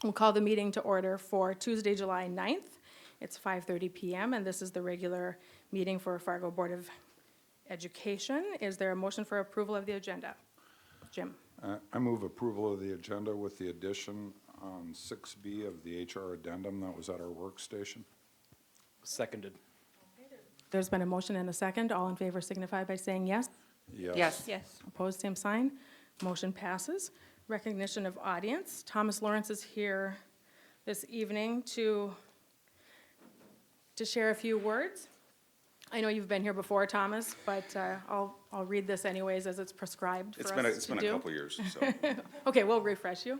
We'll call the meeting to order for Tuesday, July 9th. It's 5:30 PM, and this is the regular meeting for Fargo Board of Education. Is there a motion for approval of the agenda? Jim? I move approval of the agenda with the addition on 6B of the HR addendum that was at our workstation. Seconded. There's been a motion and a second. All in favor signify by saying yes. Yes. Yes. Opposed, same sign. Motion passes. Recognition of audience. Thomas Lawrence is here this evening to share a few words. I know you've been here before, Thomas, but I'll read this anyways as it's prescribed for us to do. It's been a couple years, so. Okay, we'll refresh you.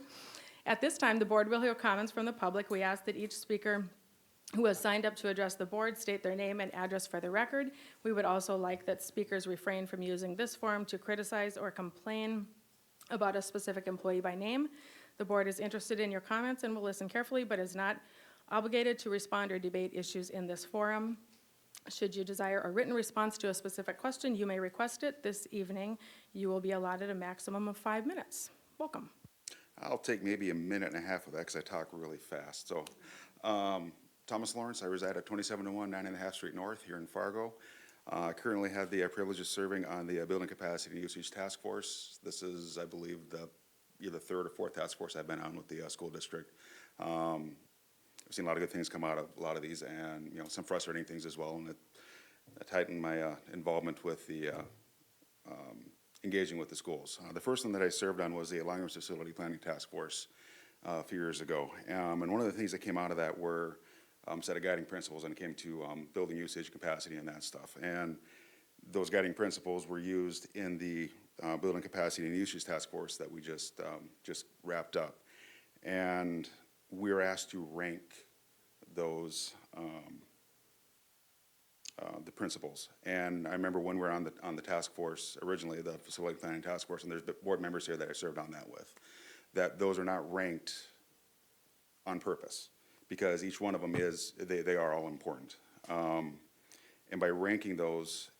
At this time, the board will hear comments from the public. We ask that each speaker who has signed up to address the board state their name and address for the record. We would also like that speakers refrain from using this forum to criticize or complain about a specific employee by name. The board is interested in your comments and will listen carefully, but is not obligated to respond or debate issues in this forum. Should you desire a written response to a specific question, you may request it. This evening, you will be allotted a maximum of 5 minutes. Welcome. I'll take maybe a minute and a half of that because I talk really fast. So, Thomas Lawrence, I reside at 2701 9.5 Street North here in Fargo. Currently have the privilege of serving on the Building Capacity and Usage Task Force. This is, I believe, either third or fourth task force I've been on with the school district. I've seen a lot of good things come out of a lot of these, and some frustrating things as well. And it tightened my involvement with the engaging with the schools. The first one that I served on was the Language Facility Planning Task Force a few years ago. And one of the things that came out of that were set of guiding principles, and it came to building usage capacity and that stuff. And those guiding principles were used in the Building Capacity and Usage Task Force that we just wrapped up. And we were asked to rank those the principles. And I remember when we were on the task force originally, the Facility Planning Task Force, and there's board members here that I served on that with, that those are not ranked on purpose, because each one of them they are all important. And by ranking those,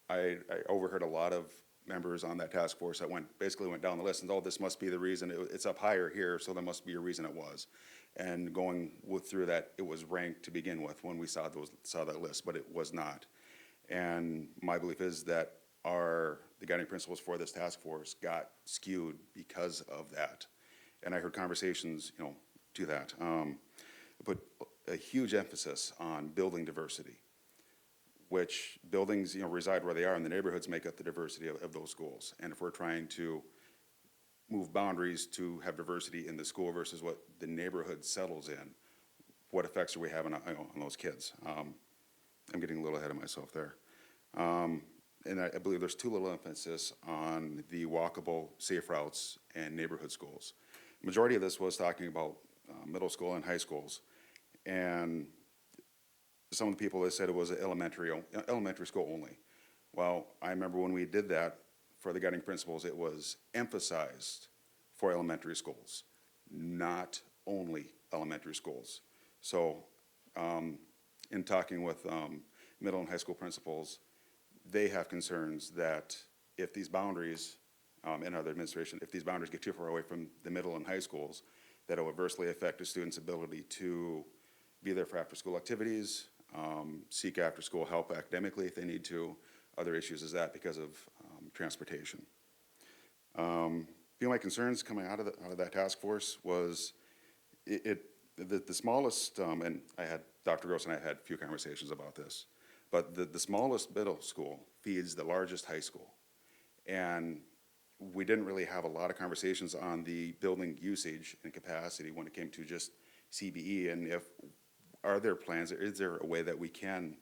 I overheard a lot of members on that task force that basically went down the list and, oh, this must be the reason, it's up higher here, so there must be a reason it was. And going through that, it was ranked to begin with when we saw that list, but it was not. And my belief is that the guiding principles for this task force got skewed because of that. And I heard conversations, to that. Put a huge emphasis on building diversity, which buildings, reside where they are, and the neighborhoods make up the diversity of those schools. And if we're trying to move boundaries to have diversity in the school versus what the neighborhood settles in, what effects are we having on those kids? I'm getting a little ahead of myself there. And I believe there's too little emphasis on the walkable, safe routes and neighborhood schools. Majority of this was talking about middle school and high schools. And some of the people, they said it was elementary school only. Well, I remember when we did that for the guiding principles, it was emphasized for elementary schools, not only elementary schools. So in talking with middle and high school principals, they have concerns that if these boundaries, in other administration, if these boundaries get too far away from the middle and high schools, that it will adversely affect a student's ability to be there for after-school activities, seek after-school help academically if they need to. Other issues is that because of transportation. Few of my concerns coming out of that task force was the smallest, and I had Dr. Gross and I had a few conversations about this, but the smallest middle school feeds the largest high school. And we didn't really have a lot of conversations on the building usage and capacity when it came to just CBE, and are there plans, is there a way that we can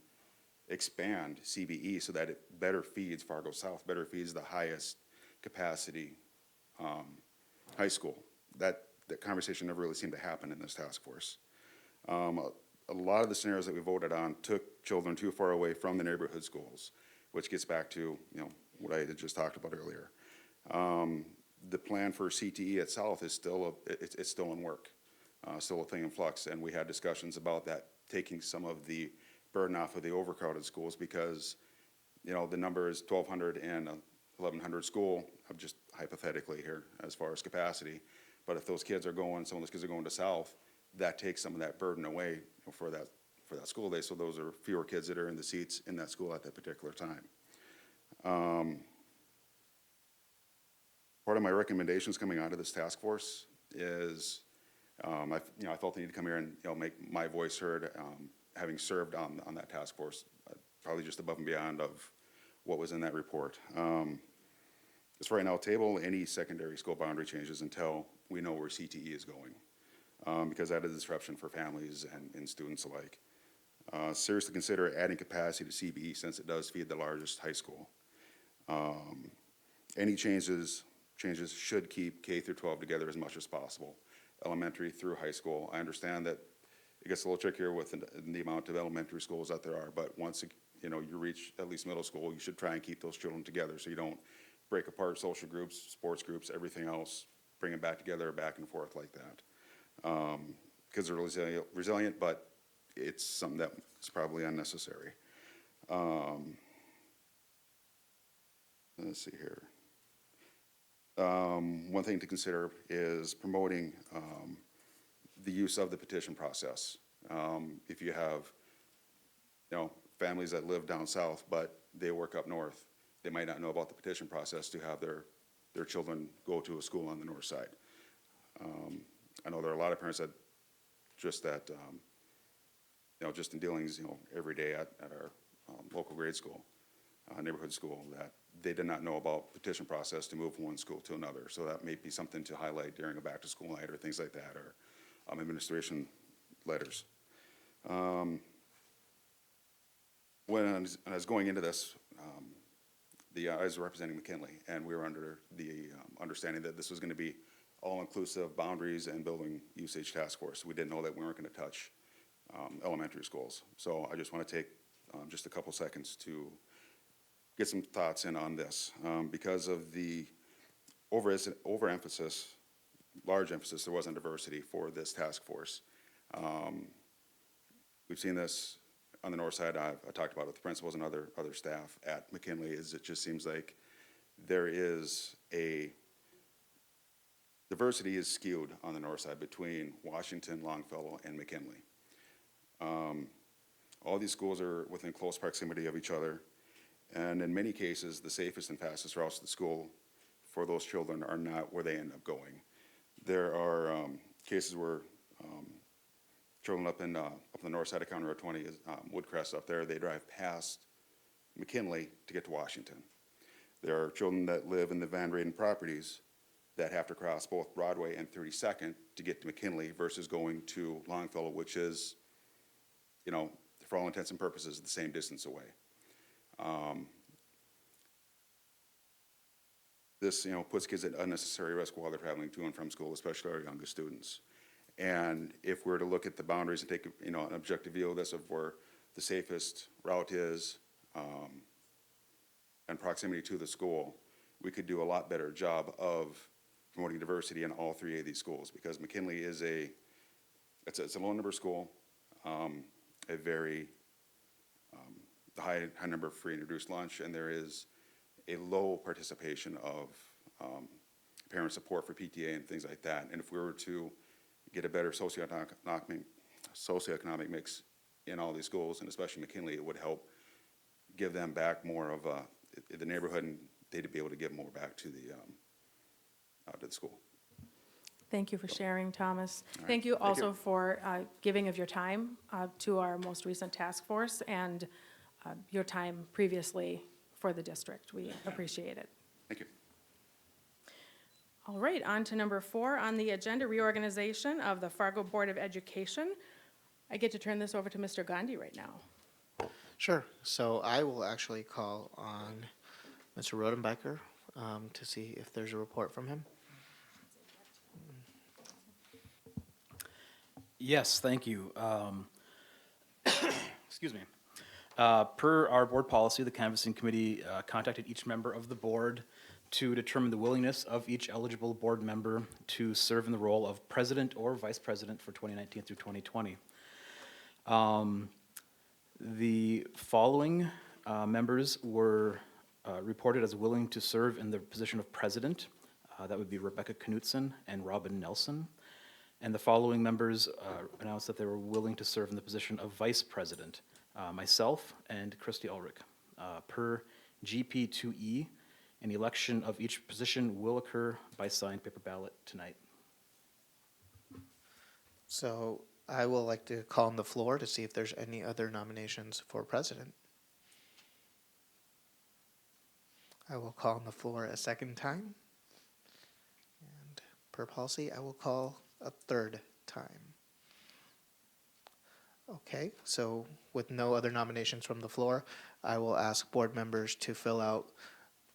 expand CBE so that it better feeds Fargo South, better feeds the highest capacity high school? That conversation never really seemed to happen in this task force. A lot of the scenarios that we voted on took children too far away from the neighborhood schools, which gets back to what I had just talked about earlier. The plan for CTE at South is still it's still in work, still a thing in flux, and we had discussions about that, taking some of the burden off of the overcrowded schools, because the number is 1,200 and 1,100 school, just hypothetically here as far as capacity, But if those kids are going, some of those kids are going to South, that takes some of that burden away, you know, for that school day. So those are fewer kids that are in the seats in that school at that particular time. Part of my recommendations coming out of this task force is, I felt the need to come here and, make my voice heard, having served on that task force, probably just above and beyond of what was in that report. Just right now, table any secondary school boundary changes until we know where CTE is going, because that is a disruption for families and students alike. Seriously consider adding capacity to CBE since it does feed the largest high school. Any changes should keep K through 12 together as much as possible, elementary through high school. I understand that it gets a little trickier with the amount of elementary schools that there are, but once you reach at least middle school, you should try and keep those children together so you don't break apart social groups, sports groups, everything else, bring them back together, back and forth like that. Kids are resilient, but it's something that's probably unnecessary. Let's see here. One thing to consider is promoting the use of the petition process. If you have, families that live down south, but they work up north, they might not know about the petition process to have their children go to a school on the north side. I know there are a lot of parents that just in dealings, every day at our local grade school, neighborhood school, that they did not know about petition process to move from one school to another. So that may be something to highlight during a back to school night or things like that, or administration letters. When I was going into this, I was representing McKinley, and we were under the understanding that this was going to be all-inclusive boundaries and building usage task force. We didn't know that we weren't going to touch elementary schools. So I just want to take just a couple seconds to get some thoughts in on this. Because of the overemphasis, large emphasis there was on diversity for this task force. We've seen this on the north side. I talked about it with the principals and other staff at McKinley. It just seems like there is diversity is skewed on the north side between Washington, Longfellow, and McKinley. All these schools are within close proximity of each other, and in many cases, the safest and fastest routes to the school for those children are not where they end up going. There are cases where children up the north side of County Road 20, Woodcrest up there, they drive past McKinley to get to Washington. There are children that live in the Van Raden properties that have to cross both Broadway and 32nd to get to McKinley versus going to Longfellow, which is, for all intents and purposes, the same distance away. This, puts kids at unnecessary risk while they're traveling to and from school, especially our youngest students. And if we were to look at the boundaries and take, an objective view of this, of where the safest route is, and proximity to the school, we could do a lot better job of promoting diversity in all three of these schools, because McKinley is it's a low number school, a very high number of free and reduced lunch, and there is a low participation of parent support for PTA and things like that. And if we were to get a better socioeconomic mix in all these schools, and especially McKinley, it would help give them back more of the neighborhood, and they'd be able to give more back to the school. Thank you for sharing, Thomas. right. Thank you Thank also you. for giving of your time to our most recent task force and your time previously for the district. We appreciate it. Thank you. All right, on to number 4 on the agenda, reorganization of the Fargo Board of Education. I get to turn this over to Mr. Gandhi right now. Sure. So I will actually call on Mr. Rodenbecker to see if there's a report from him. Yes, thank you. Excuse me. Per our board policy, the canvassing committee contacted each member of the board to determine the willingness of each eligible board member to serve in the role of president or vice president for 2019 through 2020. The following members were reported as willing to serve in the position of president. That would be Rebecca Knutson and Robin Nelson. And the following members announced that they were willing to serve in the position of vice president, myself and Christy Ulrich. Per GP2E, an election of each position will occur by signed paper ballot tonight. So I will like to call on the floor to see if there's any other nominations for president. I will call on the floor a second time. And per policy, I will call a third time. Okay, so with no other nominations from the floor, I will ask board members to fill out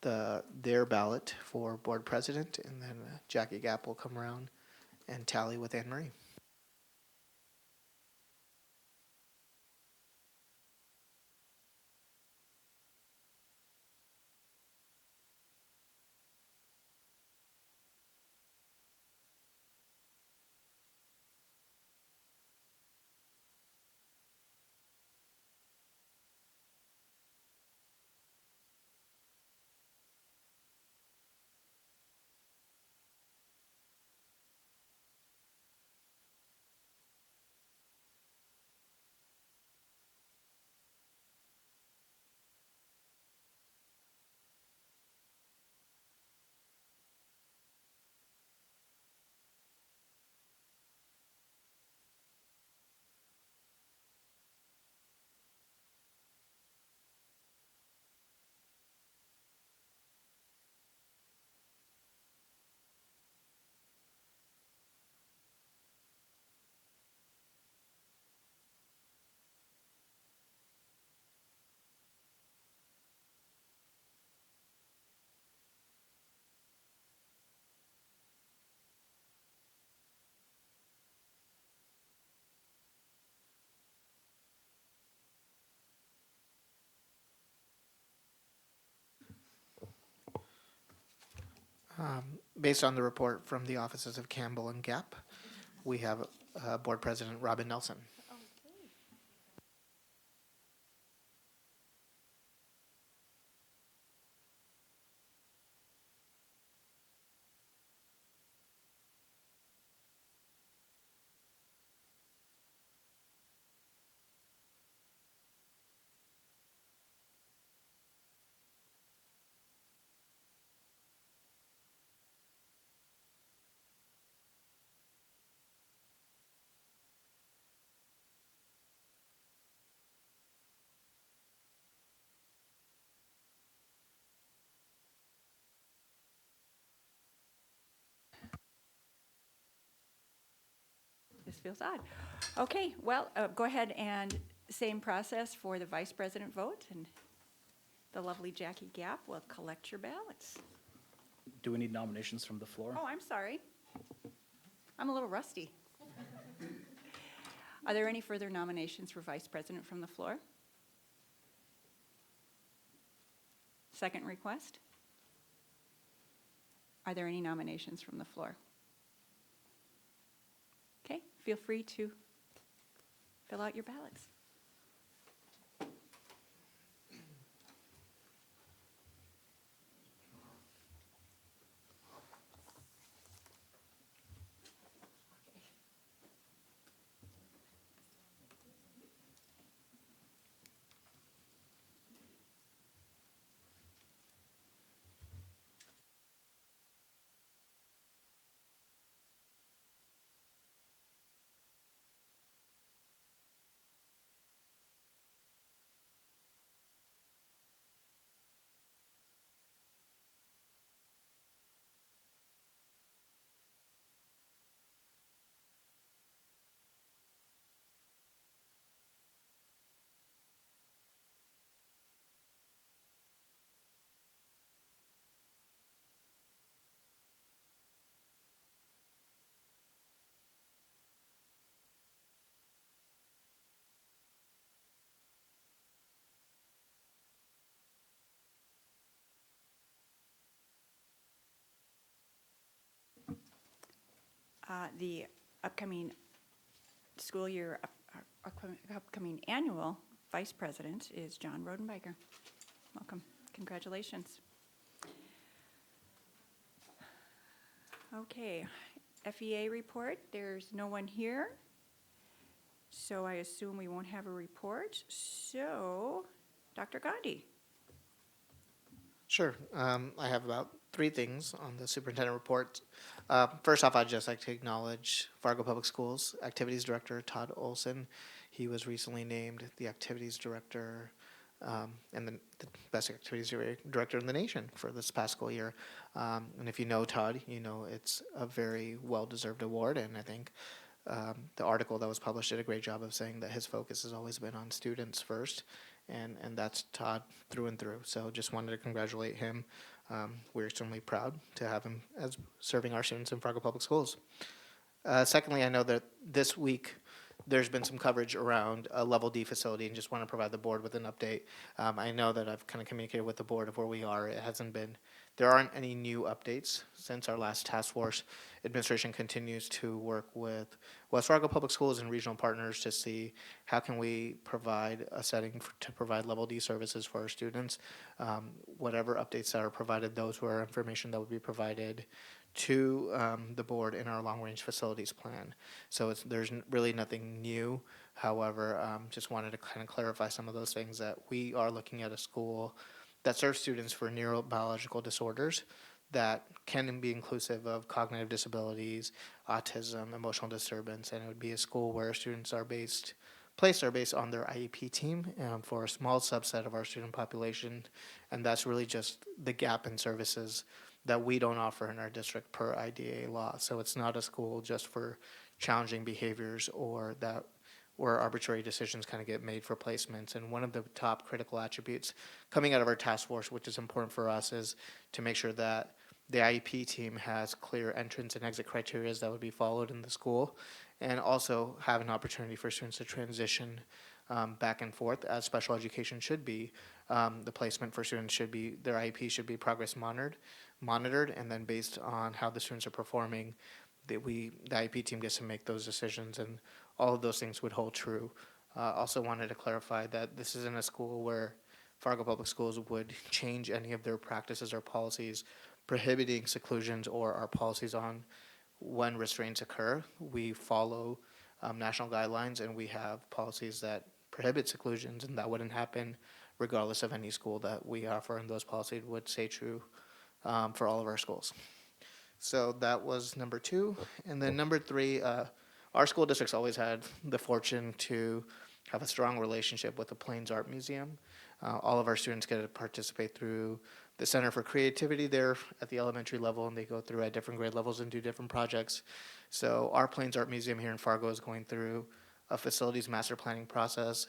their ballot for board president, and then Jackie Gap will come around and tally with Anne Marie. Based on the report from the offices of Campbell and Gap, we have Board President Robin Nelson. This feels odd. Okay, well, go ahead and same process for the vice president vote, and the lovely Jackie Gap will collect your ballots. Do we need nominations from the floor? Oh, I'm sorry. I'm a little rusty. Are there any further nominations for vice president from the floor? Second request? Are there any nominations from the floor? Okay, feel free to fill out your ballots. The upcoming school year, upcoming annual vice president is John Rodenbiker. Welcome. Congratulations. Okay, FEA report, there's no one here. So I assume we won't have a report. So, Dr. Gandhi. Sure. I have about 3 things on the superintendent report. First off, I'd just like to acknowledge Fargo Public Schools Activities Director Todd Olson. He was recently named the Activities Director and the best activities director in the nation for this past school year. And if you know Todd, you know it's a very well-deserved award, and I think the article that was published did a great job of saying that his focus has always been on students first, and that's Todd through and through. So just wanted to congratulate him. We're extremely proud to have him as serving our students in Fargo Public Schools. Secondly, I know that this week there's been some coverage around a Level D facility, and just want to provide the board with an update. I know that I've kind of communicated with the board of where we are. There aren't any new updates since our last task force. Administration continues to work with West Fargo Public Schools and regional partners to see how can we provide a setting to provide Level D services for our students. Whatever updates that are provided, those were information that would be provided to the board in our long-range facilities plan. So there's really nothing new. However, just wanted to kind of clarify some of those things, that we are looking at a school that serves students for neurobiological disorders that can be inclusive of cognitive disabilities, autism, emotional disturbance, and it would be a school where students are based on their IEP team for a small subset of our student population, and that's really just the gap in services that we don't offer in our district per IDA law. So it's not a school just for challenging behaviors or that where arbitrary decisions kind of get made for placements. And one of the top critical attributes coming out of our task force, which is important for us, is to make sure that the IEP team has clear entrance and exit criteria that would be followed in the school, and also have an opportunity for students to transition back and forth as special education should be. The placement for students should be, their IEP should be progress monitored, and then based on how the students are performing, the IEP team gets to make those decisions, and all of those things would hold true. Also wanted to clarify that this isn't a school where Fargo Public Schools would change any of their practices or policies prohibiting seclusions or our policies on when restraints occur. We follow national guidelines, and we have policies that prohibit seclusions, and that wouldn't happen regardless of any school that we offer, and those policies would stay true for all of our schools. So that was number 2. And then number 3, our school district's always had the fortune to have a strong relationship with the Plains Art Museum. All of our students get to participate through the Center for Creativity there at the elementary level, and they go through at different grade levels and do different projects. So our Plains Art Museum here in Fargo is going through a facilities master planning process.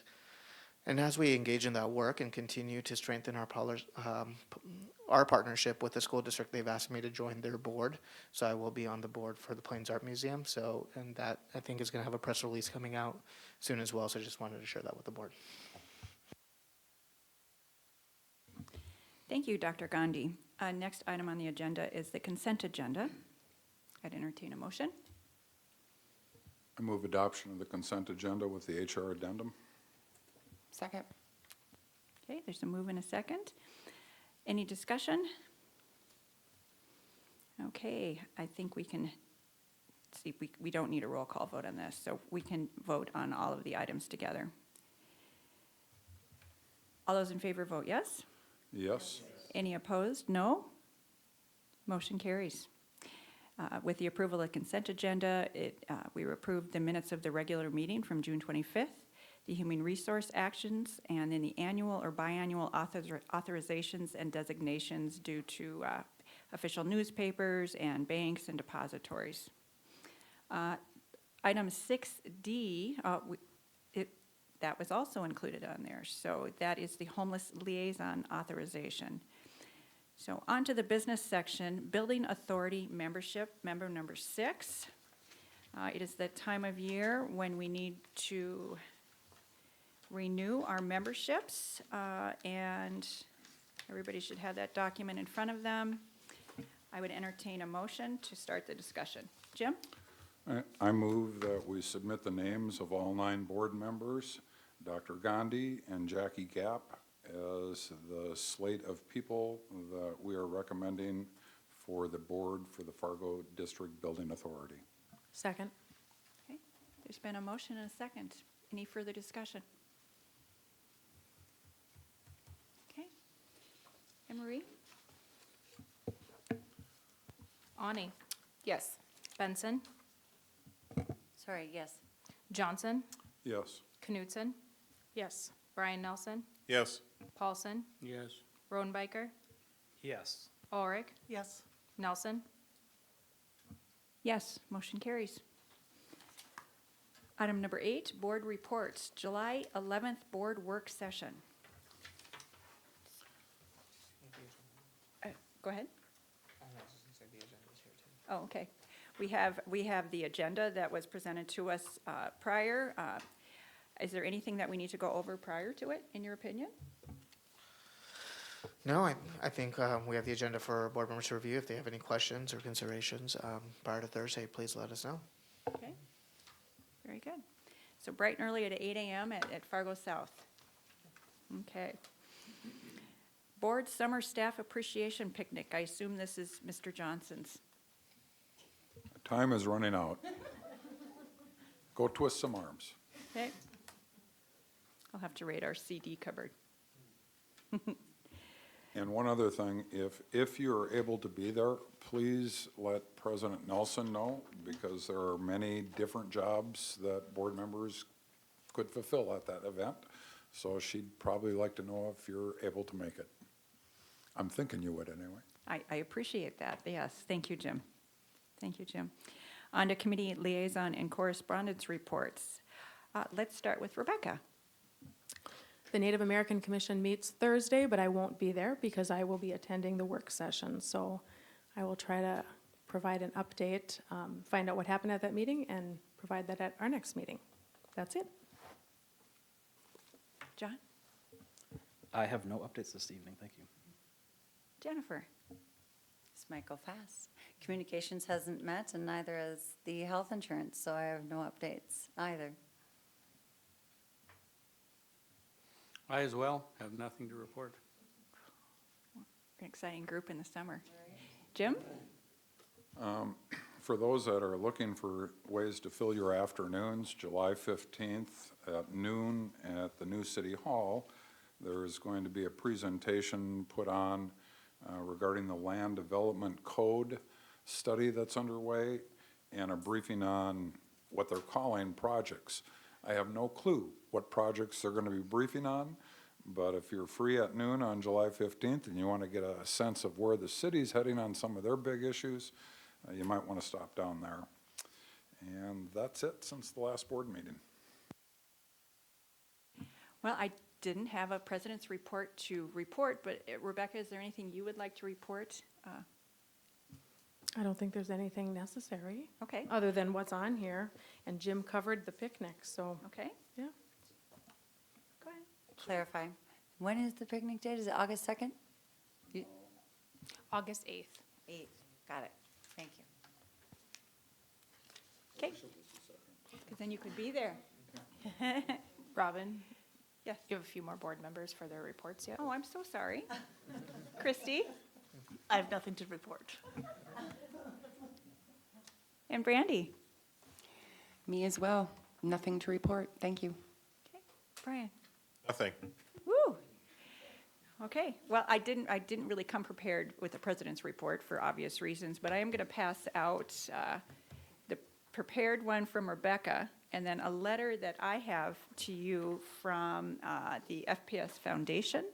And as we engage in that work and continue to strengthen our partnership with the school district, they've asked me to join their board. So I will be on the board for the Plains Art Museum. So, and that I think is going to have a press release coming out soon as well. So I just wanted to share that with the board. Thank you, Dr. Gandhi. Next item on the agenda is the consent agenda. I'd entertain a motion. I move adoption of the consent agenda with the HR addendum. Second. Okay, there's a move and a second. Any discussion? Okay, I think we can see, we don't need a roll call vote on this, so we can vote on all of the items together. All those in favor vote yes. Yes. Any opposed? No. Motion carries. With the approval of the consent agenda, we approved the minutes of the regular meeting from June 25th, the human resource actions, and then the annual or biannual authorizations and designations due to official newspapers and banks and depositories. Item 6D, that was also included on there. So that is the homeless liaison authorization. So on to the business section, building authority membership, member number 6. It is the time of year when we need to renew our memberships, and everybody should have that document in front of them. I would entertain a motion to start the discussion. Jim? I move that we submit the names of all 9 board members, Dr. Gandhi and Jackie Gapp, as the slate of people that we are recommending for the board for the Fargo District Building Authority. Second. Okay, there's been a motion and a second. Any further discussion? Okay. Anne Marie? Ani. Yes. Benson. Sorry, yes. Johnson. Yes. Knutson. Yes. Brian Nelson. Yes. Paulson. Yes. Rodenbiker. Yes. Ulrich. Yes. Nelson. Yes, motion carries. Item number 8, board reports, July 11th board work session. Go ahead. Oh, okay. We have the agenda that was presented to us prior. Is there anything that we need to go over prior to it, in your opinion? No, I think we have the agenda for board members to review. If they have any questions or considerations prior to Thursday, please let us know. Okay, very good. So bright and early at 8 a.m. at Fargo South. Okay. Board Summer Staff Appreciation Picnic. I assume this is Mr. Johnson's. Time is running out. Go twist some arms. Okay. I'll have to raid our CD cupboard. And one other thing, if you're able to be there, please let President Nelson know, because there are many different jobs that board members could fulfill at that event. So she'd probably like to know if you're able to make it. I'm thinking you would anyway. I appreciate that, yes. Thank you, Jim. Thank you, Jim. On to committee liaison and correspondence reports. Let's start with Rebecca. The Native American Commission meets Thursday, but I won't be there because I will be attending the work session. So I will try to provide an update, find out what happened at that meeting, and provide that at our next meeting. That's it. John? I have no updates this evening, thank you. Jennifer? It's Michael Fass. Communications hasn't met, and neither has the health insurance, so I have no updates either. I as well have nothing to report. An exciting group in the summer. Jim? For those that are looking for ways to fill your afternoons, July 15th at noon at the new City Hall, there's going to be a presentation put on regarding the Land Development Code study that's underway and a briefing on what they're calling projects. I have no clue what projects they're going to be briefing on, but if you're free at noon on July 15th and you want to get a sense of where the city's heading on some of their big issues, you might want to stop down there. And that's it since the last board meeting. Well, I didn't have a president's report to report, but Rebecca, is there anything you would like to report? I don't think there's anything necessary, Okay, other than what's on here. And Jim covered the picnic, so, okay, yeah. go ahead. Clarify. When is the picnic date? Is it August 2nd? August 8th. 8th. Got it. Thank you. Okay. Because then you could be there. Robin, Yes. you have a few more board members for their reports yet? Oh, I'm so sorry. Christy? I have nothing to report. And Brandy? Me as well. Nothing to report. Thank you. Okay, Brian? Nothing. Woo! Okay, well, I didn't really come prepared with the president's report for obvious reasons, but I am going to pass out the prepared one from Rebecca, and then a letter that I have to you from the FPS Foundation.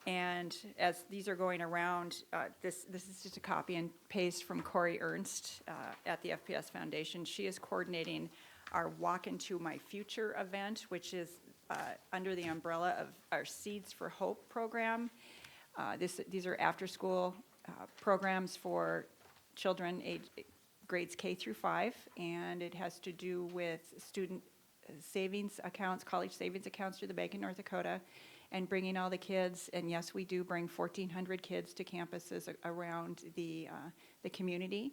And as these are going around, this is just a copy and paste from Corey Ernst at the FPS Foundation. She is coordinating our Walk Into My Future event, which is under the umbrella of our Seeds for Hope program. These are after-school programs for children grades K through 5, and it has to do with student savings accounts, college savings accounts through the bank in North Dakota, and bringing all the kids, and yes, we do bring 1,400 kids to campuses around the community,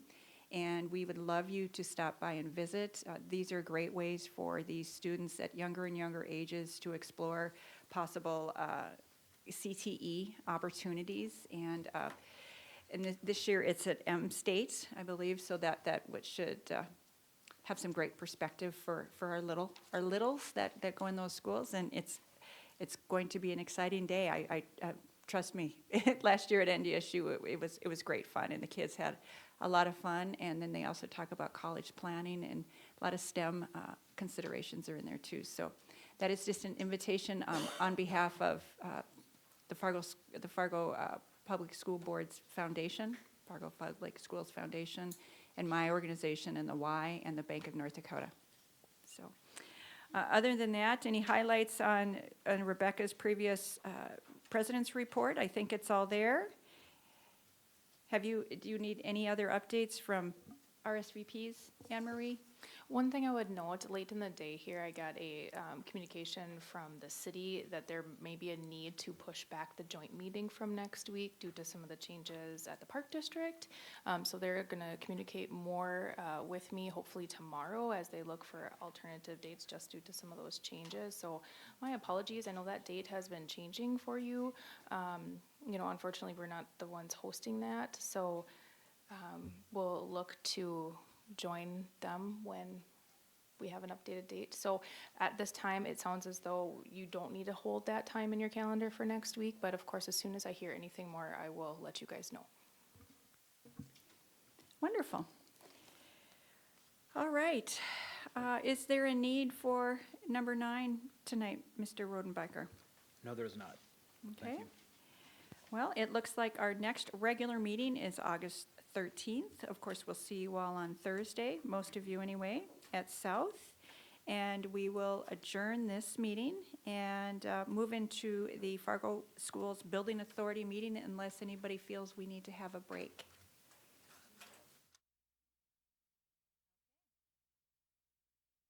and we would love you to stop by and visit. These are great ways for these students at younger and younger ages to explore possible CTE opportunities, and And this year, it's at M State, I believe, so that which should have some great perspective for our littles that go in those schools, and it's going to be an exciting day. I trust me. Last year at NDSU, it was great fun, and the kids had a lot of fun. And then they also talk about college planning, and a lot of STEM considerations are in there too. So that is just an invitation on behalf of the Fargo Public School Board's Foundation, Fargo Public Schools Foundation, and my organization, and the Y, and the Bank of North Dakota. So, other than that, any highlights on Rebecca's previous president's report? I think it's all there. Do you need any other updates from RSVPs, Anne Marie? One thing I would note, late in the day here, I got a communication from the city that there may be a need to push back the joint meeting from next week due to some of the changes at the Park District. So they're going to communicate more with me hopefully tomorrow as they look for alternative dates just due to some of those changes. So my apologies. I know that date has been changing for you. You know, unfortunately, we're not the ones hosting that. So we'll look to join them when we have an updated date. So at this time, it sounds as though you don't need to hold that time in your calendar for next week, but of course, as soon as I hear anything more, I will let you guys know. Wonderful. All right. Is there a need for number 9 tonight, Mr. Rodenbacher? No, there is not. Thank Okay. you. Well, it looks like our next regular meeting is August 13th. Of course, we'll see you all on Thursday, most of you anyway, at South. And we will adjourn this meeting and move into the Fargo Schools Building Authority meeting unless anybody feels we need to have a break.